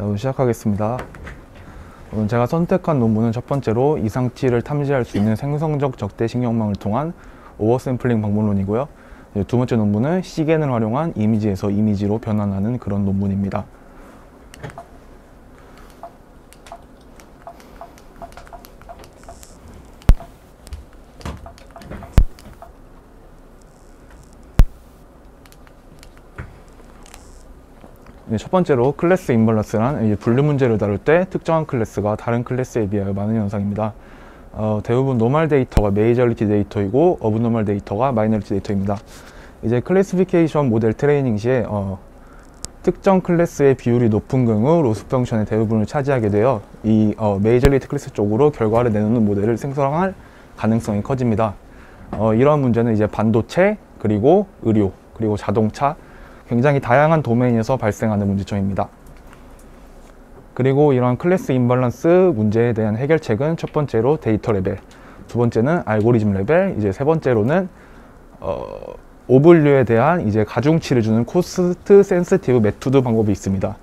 오늘 시작하겠습니다. 오늘 제가 선택한 논문은 첫 번째로 이상치를 탐지할 수 있는 생성적 적대신경망을 통한 오버샘플링 방법론이고요. 두 번째 논문은 시겐을 활용한 이미지에서 이미지로 변환하는 그런 논문입니다. 첫 번째로 클래스 임밸런스란 분류 문제를 다룰 때 특정한 클래스가 다른 클래스에 비하여 많은 현상입니다. 대부분 노멀 데이터가 메이저리티 데이터이고 어브노멀 데이터가 마이너리티 데이터입니다. 이제 클래시피케이션 모델 트레이닝 시에 특정 클래스의 비율이 높은 경우 로스 펑션의 대부분을 차지하게 되어 이 메이저리티 클래스 쪽으로 결과를 내놓는 모델을 생성할 가능성이 커집니다. 이런 문제는 이제 반도체, 그리고 의료, 그리고 자동차, 굉장히 다양한 도메인에서 발생하는 문제점입니다. 그리고 이러한 클래스 임밸런스 문제에 대한 해결책은 첫 번째로 데이터 레벨, 두 번째는 알고리즘 레벨, 이제 세 번째로는 오분류에 대한 이제 가중치를 주는 코스트 센시티브 메토드 방법이 있습니다.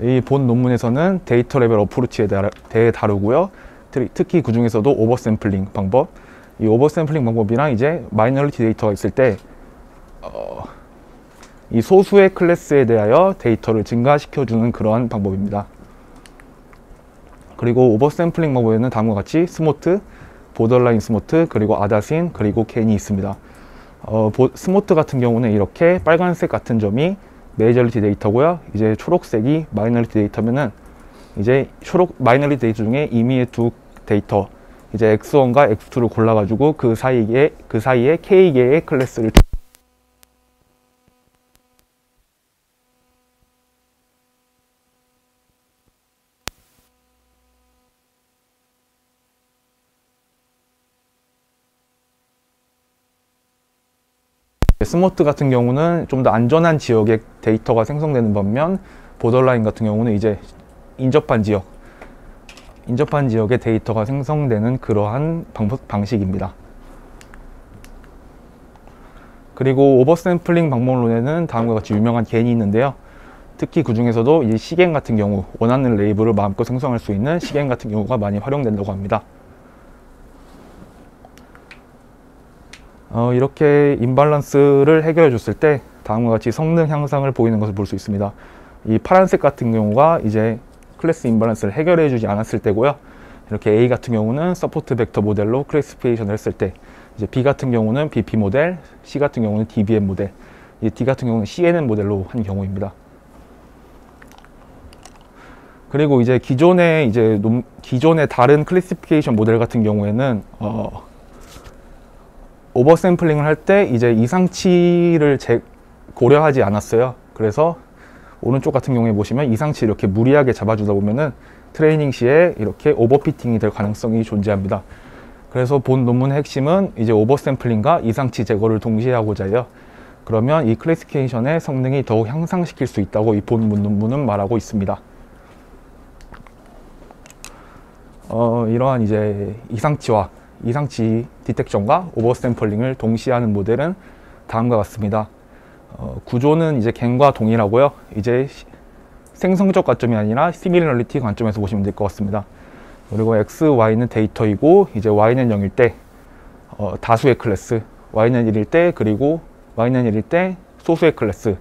이 본 논문에서는 데이터 레벨 어프로치에 대해 다루고요. 특히 그 중에서도 오버샘플링 방법, 이 오버샘플링 방법이랑 이제 마이너리티 데이터가 있을 때 이 소수의 클래스에 대하여 데이터를 증가시켜주는 그러한 방법입니다. 그리고 오버샘플링 방법에는 다음과 같이 스모트, 보더라인 스모트, 그리고 아다신, 그리고 겐이 있습니다. 스모트 같은 경우는 이렇게 빨간색 같은 점이 메이저리티 데이터고요. 이제 초록색이 마이너리티 데이터면은 이제 마이너리티 데이터 중에 임의의 두 데이터, 이제 x1과 x2를 골라가지고 그 사이에 k개의 클래스를 스모트 같은 경우는 좀 더 안전한 지역의 데이터가 생성되는 반면 보더라인 같은 경우는 이제 인접한 지역의 데이터가 생성되는 그러한 방식입니다. 그리고 오버샘플링 방법론에는 다음과 같이 유명한 겐이 있는데요. 특히 그 중에서도 이 시겐 같은 경우, 원하는 레이블을 마음껏 생성할 수 있는 시겐 같은 경우가 많이 활용된다고 합니다. 이렇게 임밸런스를 해결해 줬을 때 다음과 같이 성능 향상을 보이는 것을 볼 수 있습니다. 이 파란색 같은 경우가 이제 클래스 임밸런스를 해결해 주지 않았을 때고요. 이렇게 A 같은 경우는 서포트 벡터 모델로 클래시피케이션을 했을 때, 이제 B 같은 경우는 BP 모델, C 같은 경우는 DBM 모델, D 같은 경우는 CNN 모델로 한 경우입니다. 그리고 이제 기존의 다른 클래시피케이션 모델 같은 경우에는 오버샘플링을 할 때 이제 이상치를 고려하지 않았어요. 그래서 오른쪽 같은 경우에 보시면 이상치 이렇게 무리하게 잡아주다 보면은 트레이닝 시에 이렇게 오버피팅이 될 가능성이 존재합니다. 그래서 본 논문의 핵심은 이제 오버샘플링과 이상치 제거를 동시에 하고자 해요. 그러면 이 클래시피케이션의 성능이 더욱 향상시킬 수 있다고 이 본 논문은 말하고 있습니다. 이러한 이제 이상치 디텍션과 오버샘플링을 동시에 하는 모델은 다음과 같습니다. 구조는 이제 겐과 동일하고요. 이제 생성적 관점이 아니라 시밀러리티 관점에서 보시면 될 것 같습니다. 그리고 x, y는 데이터이고 이제 y는 0일 때 다수의 클래스, y는 1일 때, 그리고 y는 1일 때 소수의 클래스,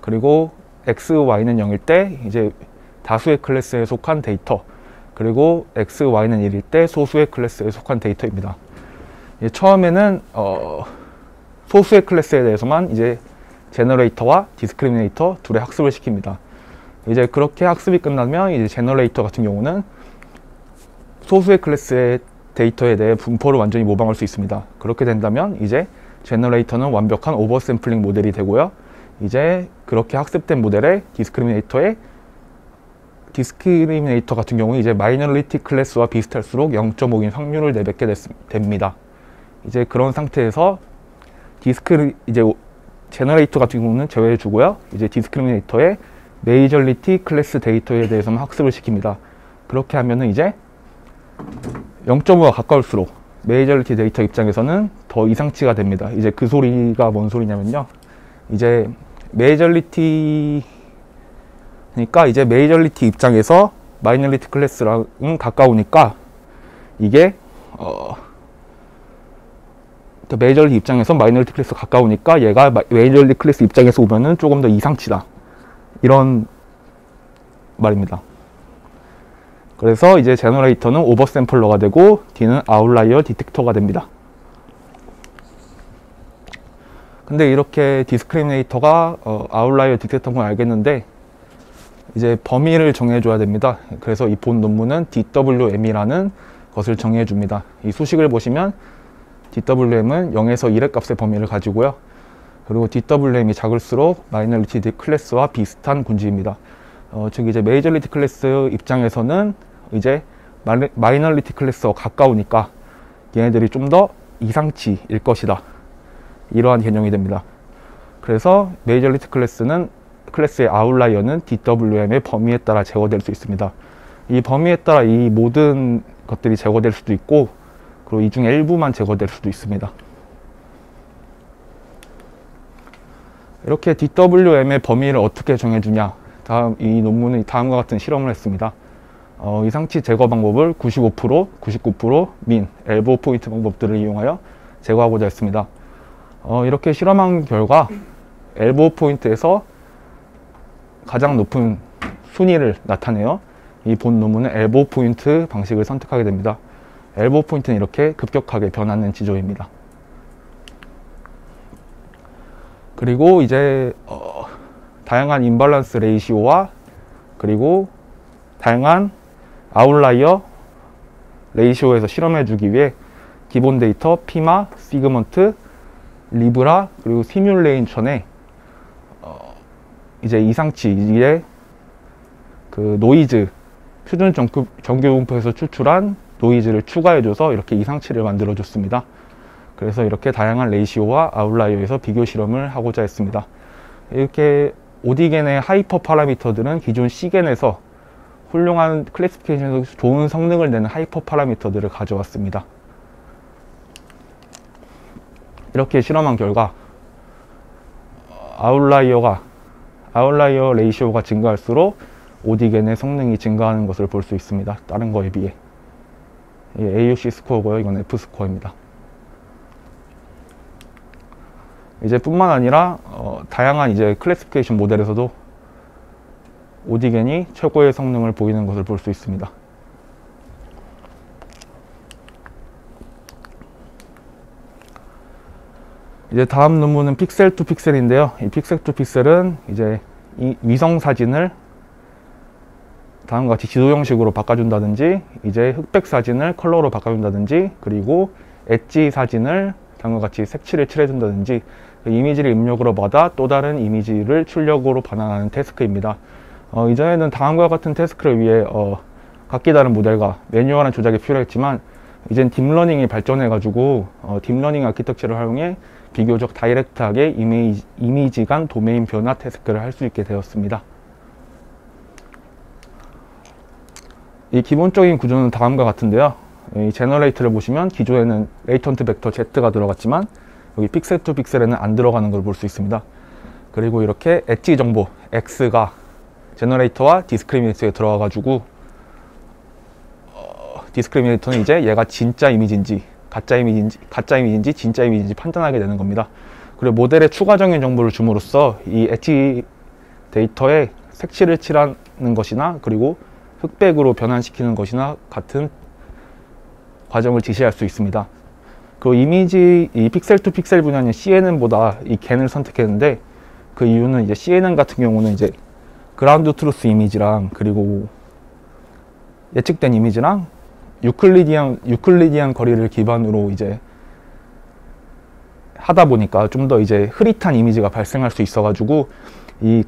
그리고 x, y는 0일 때 이제 다수의 클래스에 속한 데이터, 그리고 x, y는 1일 때 소수의 클래스에 속한 데이터입니다. 처음에는 소수의 클래스에 대해서만 이제 제너레이터와 디스크리미네이터 둘의 학습을 시킵니다. 이제 그렇게 학습이 끝나면 이제 제너레이터 같은 경우는 소수의 클래스의 데이터에 대해 분포를 완전히 모방할 수 있습니다. 그렇게 된다면 이제 제너레이터는 완벽한 오버샘플링 모델이 되고요. 이제 그렇게 학습된 모델의 디스크리미네이터 같은 경우 이제 마이너리티 클래스와 비슷할수록 0.5인 확률을 내뱉게 됩니다. 이제 그런 상태에서 제너레이터 같은 경우는 제외해 주고요. 이제 디스크리미네이터의 메이저리티 클래스 데이터에 대해서만 학습을 시킵니다. 그렇게 하면은 이제 0.5가 가까울수록 메이저리티 데이터 입장에서는 더 이상치가 됩니다. 이제 그 소리가 뭔 소리냐면요. 이제 메이저리티 그러니까 이제 메이저리티 입장에서 마이너리티 클래스랑은 가까우니까 이게 메이저리티 입장에서 마이너리티 클래스 가까우니까 얘가 메이저리티 클래스 입장에서 보면은 조금 더 이상치다, 이런 말입니다. 그래서 이제 제너레이터는 오버샘플러가 되고 D는 아웃라이어 디텍터가 됩니다. 근데 이렇게 디스크리미네이터가 아웃라이어 디텍터인 건 알겠는데 이제 범위를 정해줘야 됩니다. 그래서 이 본 논문은 DWM이라는 것을 정해줍니다. 이 수식을 보시면 DWM은 0에서 1의 값의 범위를 가지고요. 그리고 DWM이 작을수록 마이너리티 클래스와 비슷한 군지입니다. 즉 이제 메이저리티 클래스 입장에서는 이제 마이너리티 클래스와 가까우니까 얘네들이 좀 더 이상치일 것이다, 이러한 개념이 됩니다. 그래서 메이저리티 클래스의 아웃라이어는 DWM의 범위에 따라 제거될 수 있습니다. 이 범위에 따라 이 모든 것들이 제거될 수도 있고, 그리고 이 중에 일부만 제거될 수도 있습니다. 이렇게 DWM의 범위를 어떻게 정해주냐, 이 논문은 다음과 같은 실험을 했습니다. 이상치 제거 방법을 95%, 99%, 민, 엘보우 포인트 방법들을 이용하여 제거하고자 했습니다. 이렇게 실험한 결과 엘보우 포인트에서 가장 높은 순위를 나타내어 이 본 논문은 엘보우 포인트 방식을 선택하게 됩니다. 엘보우 포인트는 이렇게 급격하게 변하는 지조입니다. 그리고 이제 다양한 임밸런스 레이시오와 그리고 다양한 아웃라이어 레이시오에서 실험해주기 위해 기본 데이터, 피마, 시그먼트, 리브라, 그리고 시뮬레이션에 이제 이상치의 그 노이즈, 표준 정규분포에서 추출한 노이즈를 추가해줘서 이렇게 이상치를 만들어줬습니다. 그래서 이렇게 다양한 레이시오와 아웃라이어에서 비교 실험을 하고자 했습니다. 이렇게 오디겐의 하이퍼 파라미터들은 기존 C겐에서 훌륭한 클래시피케이션에서 좋은 성능을 내는 하이퍼 파라미터들을 가져왔습니다. 이렇게 실험한 결과 아웃라이어 레이시오가 증가할수록 오디겐의 성능이 증가하는 것을 볼 수 있습니다. 다른 거에 비해. AUC 스코어고요. 이건 F 스코어입니다. 이제 뿐만 아니라 다양한 이제 클래시피케이션 모델에서도 오디겐이 최고의 성능을 보이는 것을 볼 수 있습니다. 이제 다음 논문은 픽셀 투 픽셀인데요. 이 픽셀 투 픽셀은 이제 이 위성 사진을 다음과 같이 지도 형식으로 바꿔준다든지, 이제 흑백 사진을 컬러로 바꿔준다든지, 그리고 엣지 사진을 다음과 같이 색칠을 칠해준다든지, 이미지를 입력으로 받아 또 다른 이미지를 출력으로 반환하는 태스크입니다. 이전에는 다음과 같은 태스크를 위해 각기 다른 모델과 매뉴얼한 조작이 필요했지만 이젠 딥러닝이 발전해가지고 딥러닝 아키텍처를 활용해 비교적 다이렉트하게 이미지 간 도메인 변화 태스크를 할 수 있게 되었습니다. 이 기본적인 구조는 다음과 같은데요. 이 제너레이터를 보시면 기존에는 레이턴트 벡터 Z가 들어갔지만 여기 픽셀 투 픽셀에는 안 들어가는 걸 볼 수 있습니다. 그리고 이렇게 엣지 정보 X가 제너레이터와 디스크리미네이터에 들어가가지고 디스크리미네이터는 이제 얘가 진짜 이미지인지 가짜 이미지인지 진짜 이미지인지 판단하게 되는 겁니다. 그리고 모델에 추가적인 정보를 줌으로써 이 엣지 데이터에 색칠을 칠하는 것이나 그리고 흑백으로 변환시키는 것이나 같은 과정을 지시할 수 있습니다. 그 이미지, 이 픽셀 투 픽셀 분야는 CNN보다 이 겐을 선택했는데, 그 이유는 이제 CNN 같은 경우는 이제 그라운드 트루스 이미지랑 그리고 예측된 이미지랑 유클리디안 거리를 기반으로 이제 하다 보니까 좀 더 이제 흐릿한 이미지가 발생할 수 있어가지고 이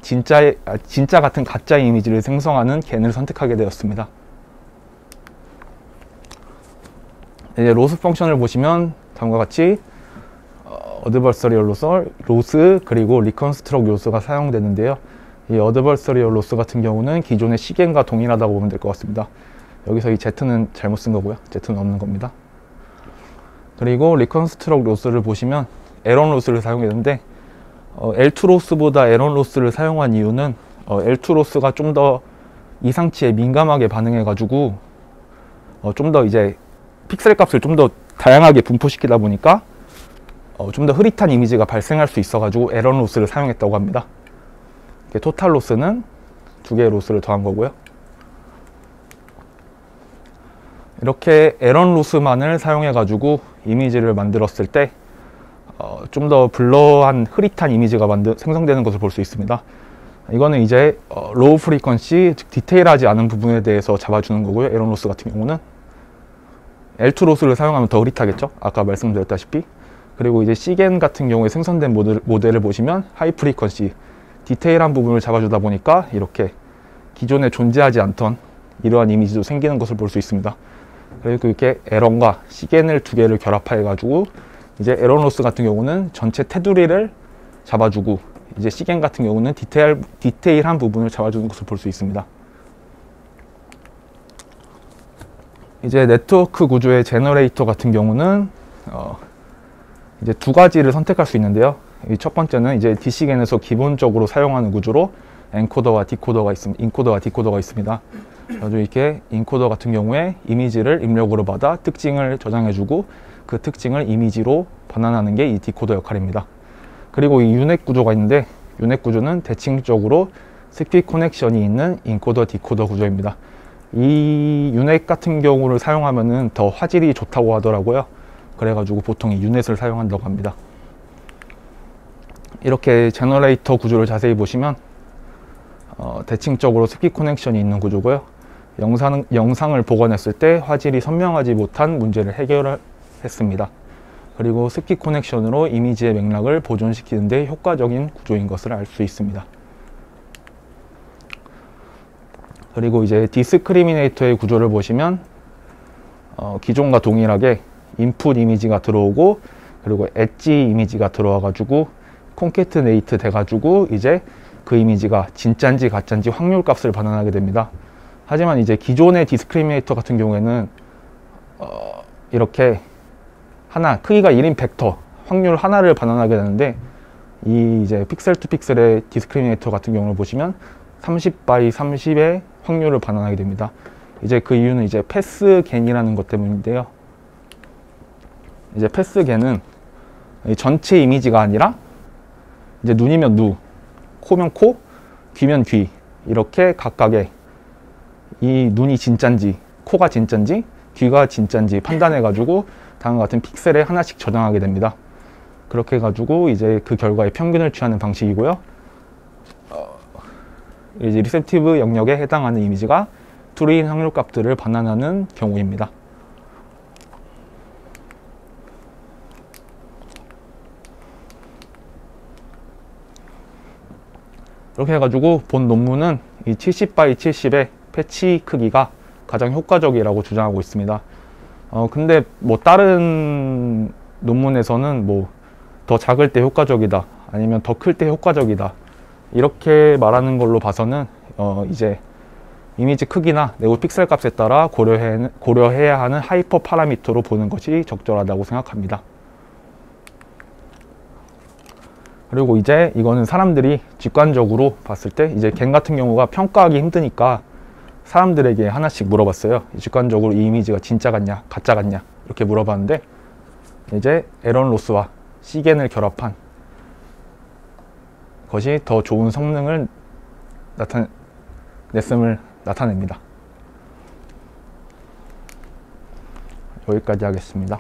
진짜 같은 가짜 이미지를 생성하는 겐을 선택하게 되었습니다. 이제 로스 펑션을 보시면 다음과 같이 어드버서리얼 로스 그리고 리컨스트럭 로스가 사용되는데요. 이 어드버서리얼 로스 같은 경우는 기존의 C겐과 동일하다고 보면 될 것 같습니다. 여기서 이 Z는 잘못 쓴 거고요. Z는 없는 겁니다. 그리고 리컨스트럭 로스를 보시면 에런 로스를 사용했는데 L2 로스보다 에런 로스를 사용한 이유는 L2 로스가 좀 더 이상치에 민감하게 반응해 가지고 좀 더 이제 픽셀 값을 좀 더 다양하게 분포시키다 보니까 좀 더 흐릿한 이미지가 발생할 수 있어 가지고 에런 로스를 사용했다고 합니다. 토탈 로스는 2개의 로스를 더한 거고요. 이렇게 에런 로스만을 사용해 가지고 이미지를 만들었을 때 좀 더 블러한 흐릿한 이미지가 생성되는 것을 볼 수 있습니다. 이거는 이제 로우 프리퀀시, 즉 디테일하지 않은 부분에 대해서 잡아주는 거고요. 에런 로스 같은 경우는 L2 로스를 사용하면 더 흐릿하겠죠, 아까 말씀드렸다시피. 그리고 이제 시겐 같은 경우에 생성된 모델을 보시면 하이 프리퀀시, 디테일한 부분을 잡아주다 보니까 이렇게 기존에 존재하지 않던 이러한 이미지도 생기는 것을 볼 수 있습니다. 그리고 이렇게 에런과 시겐을 2개를 결합해 가지고 이제 에런 로스 같은 경우는 전체 테두리를 잡아주고, 이제 시겐 같은 경우는 디테일한 부분을 잡아주는 것을 볼 수 있습니다. 이제 네트워크 구조의 제너레이터 같은 경우는 이제 2가지를 선택할 수 있는데요. 첫 번째는 이제 DC겐에서 기본적으로 사용하는 구조로 인코더와 디코더가 있습니다. 아주 이렇게 인코더 같은 경우에 이미지를 입력으로 받아 특징을 저장해주고 그 특징을 이미지로 반환하는 게 이 디코더 역할입니다. 그리고 이 유넷 구조가 있는데, 유넷 구조는 대칭적으로 스퀴 커넥션이 있는 인코더 디코더 구조입니다. 이 유넷 같은 경우를 사용하면은 더 화질이 좋다고 하더라고요. 그래가지고 보통 이 유넷을 사용한다고 합니다. 이렇게 제너레이터 구조를 자세히 보시면 대칭적으로 스퀴 커넥션이 있는 구조고요. 영상을 복원했을 때 화질이 선명하지 못한 문제를 해결했습니다. 그리고 스퀴 커넥션으로 이미지의 맥락을 보존시키는 데 효과적인 구조인 것을 알 수 있습니다. 그리고 이제 디스크리미네이터의 구조를 보시면 기존과 동일하게 인풋 이미지가 들어오고, 그리고 엣지 이미지가 들어와 가지고 콘캐트네이트 돼 가지고 이제 그 이미지가 진짜인지 가짜인지 확률 값을 반환하게 됩니다. 하지만 이제 기존의 디스크리미네이터 같은 경우에는 이렇게 하나, 크기가 1인 벡터 확률 하나를 반환하게 되는데, 이 이제 픽셀 투 픽셀의 디스크리미네이터 같은 경우를 보시면 30 by 30의 확률을 반환하게 됩니다. 이제 그 이유는 이제 패스겐이라는 것 때문인데요. 이제 패스겐은 전체 이미지가 아니라 이제 눈이면 눈, 코면 코, 귀면 귀, 이렇게 각각의 이 눈이 진짠지, 코가 진짠지, 귀가 진짠지 판단해 가지고 다음과 같은 픽셀에 하나씩 저장하게 됩니다. 그렇게 해가지고 이제 그 결과의 평균을 취하는 방식이고요. 이제 리셉티브 영역에 해당하는 이미지가 트루인 확률 값들을 반환하는 경우입니다. 이렇게 해가지고 본 논문은 이 70 by 70의 패치 크기가 가장 효과적이라고 주장하고 있습니다. 근데 뭐 다른 논문에서는 뭐 더 작을 때 효과적이다, 아니면 더 클 때 효과적이다, 이렇게 말하는 걸로 봐서는 이제 이미지 크기나 내부 픽셀 값에 따라 고려해야 하는 하이퍼 파라미터로 보는 것이 적절하다고 생각합니다. 그리고 이제 이거는 사람들이 직관적으로 봤을 때, 이제 겐 같은 경우가 평가하기 힘드니까 사람들에게 하나씩 물어봤어요. 직관적으로 이 이미지가 진짜 같냐 가짜 같냐 이렇게 물어봤는데, 이제 에런 로스와 시겐을 결합한 것이 더 좋은 성능을 나타냅니다. 여기까지 하겠습니다.